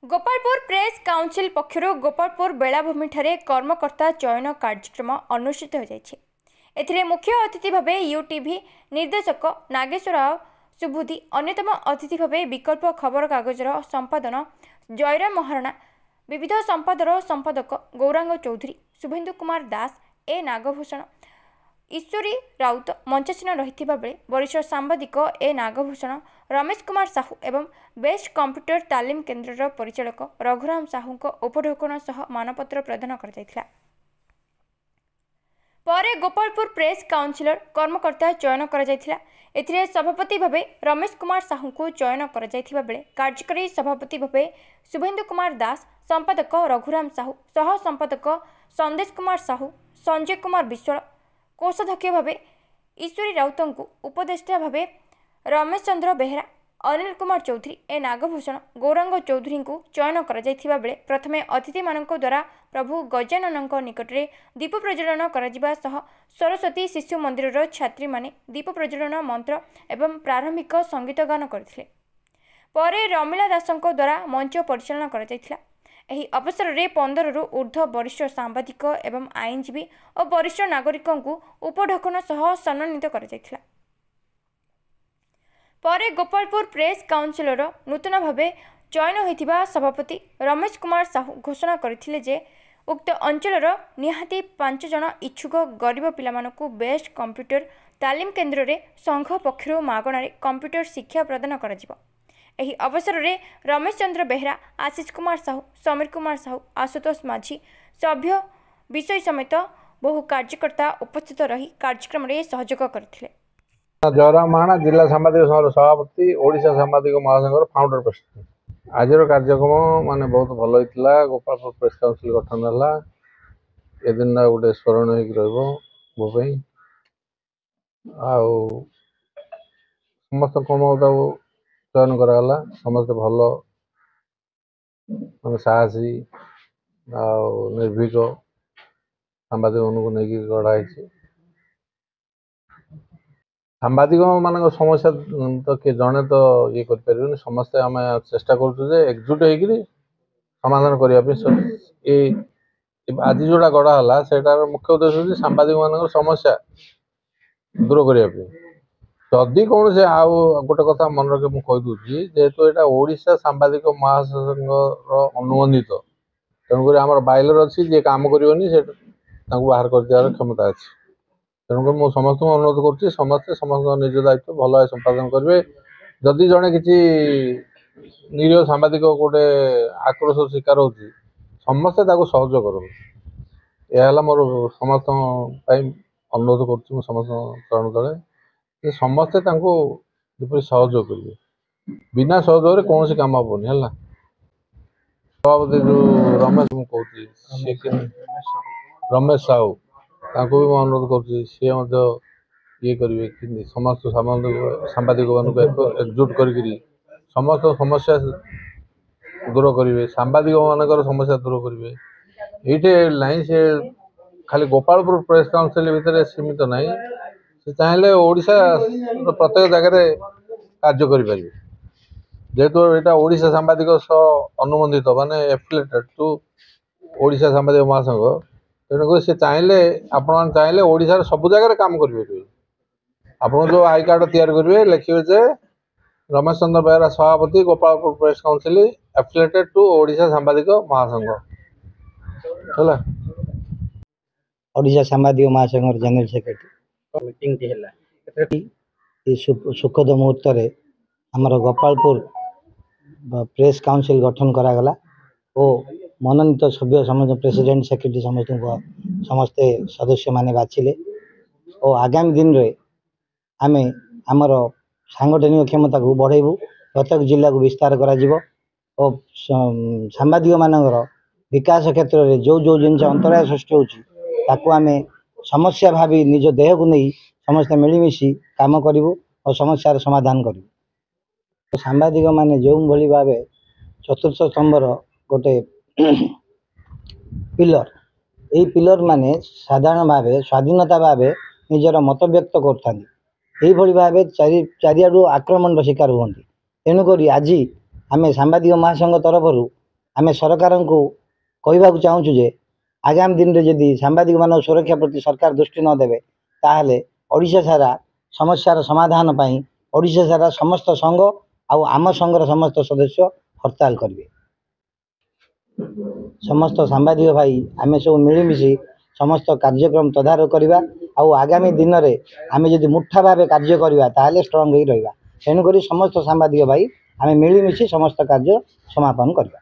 Gopalpur press council पक्षर Gopalpur बेलाभूमि ठारे कर्मकर्ता चयन कार्यक्रम अनुष्ठित हो जाइछे। एथिरे मुख्य अतिथि भावे यूटीवी निर्देशक नागेश्वर राव सुबुद्धि, अन्यतम अतिथि भावे विकल्प खबर कागजर संपादन जयराम महाराणा, विविध संपादर संपादक गौरांग चौधरी, शुभेन्दु कुमार दास, ए नागभूषण, ईश्वरी राउत मंचासीन रही बेले वरिष्ठ सांबादिक ए नागभूषण, रमेश कुमार साहू एवं बेस्ट कंप्यूटर तालीम केन्द्र परिचालक रघुराम साहू उपढौकन सह मानपत्र प्रदान कर परे गोपालपुर प्रेस काउंसिलर कर्मकर्ता चयन कर सभापति भावे रमेश कुमार साहू को चयन कर बेले कार्यकारी सभापति भावे शुभेन्दु कुमार दास, संपादक रघुराम साहू, सह संपादक संदेश कुमार साहू, संजय कुमार विश्वाल, कोषाध्यक्ष भावे ईश्वरी राउत को उपदेष्टा भावे रमेश चंद्र बेहेरा, अनिल कुमार चौधरी, ए नागभूषण, गौरांग चौधरी को चयन कर बेले प्रथमे अतिथि मान द्वारा प्रभु गजानन निकट में दीप प्रज्वलन कर सरस्वती शिशु मंदिर छात्री माने दीप प्रज्वलन मंत्र एवं प्रारंभिक संगीत गान करथिले। परे रमीला दास द्वारा मंच परिचालन कर एही अवसर में 15 रु ऊर्ध्व वरिष्ठ सांबादिक एवं आईनजीवी और वरिष्ठ नागरिकों को उपढौकन सह सम्मानित कर परे गोपालपुर प्रेस काउंसिलर नूतन भावे चयन होइथिबा सभापति रमेश कुमार साहू घोषणा करथिले जे उक्त अंचलर निहाती 5 जन इच्छुक गरीब पिलामानकु बेस्ट कंप्यूटर तालीम केन्द्र रे संघ पक्षरु मागणारे कंप्यूटर शिक्षा प्रदान कराजिबो। एही अवसर में रमेश चंद्र बेहेरा, आशीष कुमार साहू, समीर कुमार साहू, आशुतोष माझी, सभ्य विषय समेत बहु कार्यकर्ता उपस्थित रही कार्यक्रम में सहयोग करथिले। जयराम महाराणा जिला सांबादिक संघर सभापति, ओडिशा सांबादिक महासंघर फाउंडर प्रेसिडेंट। आज कार्यक्रम माने बहुत भल होता। गोपालपुर प्रेस काउंसिल गठन है। ए दिन गोटे स्मरणीय मो समस्त चयन कराला। समस्त भल मान साहसी निर्भीक सांबादिक नहीं गढ़ाई। सांबादिक मान समस्या तो किए जड़े तो ये कर समस्ते आम चेष्टा करुँ एकजुट हो समाधान करने। आज जोड़ा गढ़ाला से मुख्य उद्देश्य हूँ सांबादिक मान समस्या दूर करने। जदि कौन से आउ गोटे कथा मन रखे मुझे कहीदे जेहेतु यहाँ ओडिशा सांबादिक महासंघ अनुबंधित तेणुक आम बाइलर अच्छी जी कम कर बाहर कर दियार क्षमता अच्छी। तेणुक मुझे समस्त अनुरोध करुँच समस्ते समस्त निज दायित्व भल भाव संपादन करेंगे। जदि जड़े कि निरीह सांबादिक गोटे आक्रोश शिकार हो समस्ते सहयोग कर। यह मोर समस्त अनुरोध कर समस्त चरण तले समस्ते जपरी सहयोग करेंगे। बिना सहयोग कौन सी कम हेनी है। सभापति जो रमेश कहती रमेश साहू भी मैं अनुरोध कर सी ये करेंगे कि समस्त सांबादिक मान एकजुट कर समस्त समस्या दूर करेंगे। सांबादिक मान समस्या दूर करेंगे। ये लाइन से खाली गोपालपुर प्रेस काउंसिल भितर सीमित नहीं, चाहिए ओडिशा प्रत्येक जगह कार्य करें। जेहेतु यहाँ ओडिशा सांबादिक अनुबंधित माने एफिलिएटेड टू ओडिशा सांबादिक महासंघ तेणुक से चाहिए आपण चाहिए ओडिशा सब जगह काम करेंगे। आप जो आई कार्ड तैयार करेंगे लिखे जे रमेश चंद्र बेहेरा सभापति Gopalpur press council affiliated to Odisha Sambadik Mahasangha है। ओडिशा सांबादिक महासंघ जनरल सेक्रेटरी सुखद मुहूर्त आमर गोपालपुर प्रेस काउंसिल गठन करागला और मनोनीत सभ्य समस्त प्रेसिडेंट सेक्रेटरी समस्ते सदस्य माने बाछिले और आगामी दिन रे आमे आमर सांगठनिक क्षमता को बढ़ेबू। प्रत्येक जिला को विस्तार करा जिवो और सांबादिक मानकर विकास क्षेत्र में जो जो जिन अंतराय सृष्टि होताको आमे समस्या भावी निज देह को नहीं समस्ते मिलमिशि काम करूँ और समस्यार समाधान करूँ। सांबादिक माने जो भली भाव चतुर्थ स्तंभर गोटे पिलर यही पिलर माने साधारण भाव स्वाधीनता भाव निजर मत व्यक्त कर भाव चारिआडू आक्रमण शिकार हमें तेणुक आज आम सांबादिक महासंघ तरफ आम सरकार को कहवाक चाहूँ जे आगामी दिन में जदि सांबादिक मान सुरक्षा प्रति सरकार दृष्टि नदेवे ताहले ओडिशा सारा समस्यार समाधान पाई ओडिशा सारा समस्त संघ आम संघर समस्त सदस्य हड़ताल करेंगे। समस्त सांबादिक भाई आम सब मिलमिशि समस्त कार्यक्रम तदारख करवा आगामी दिन में आम जदि मुठा भाव कार्य करवा ताहले स्ट्रंग ही रहा। तेणुक समस्त सांबादिक भाई आम मिलमिशि समस्त कार्य समापन करवा।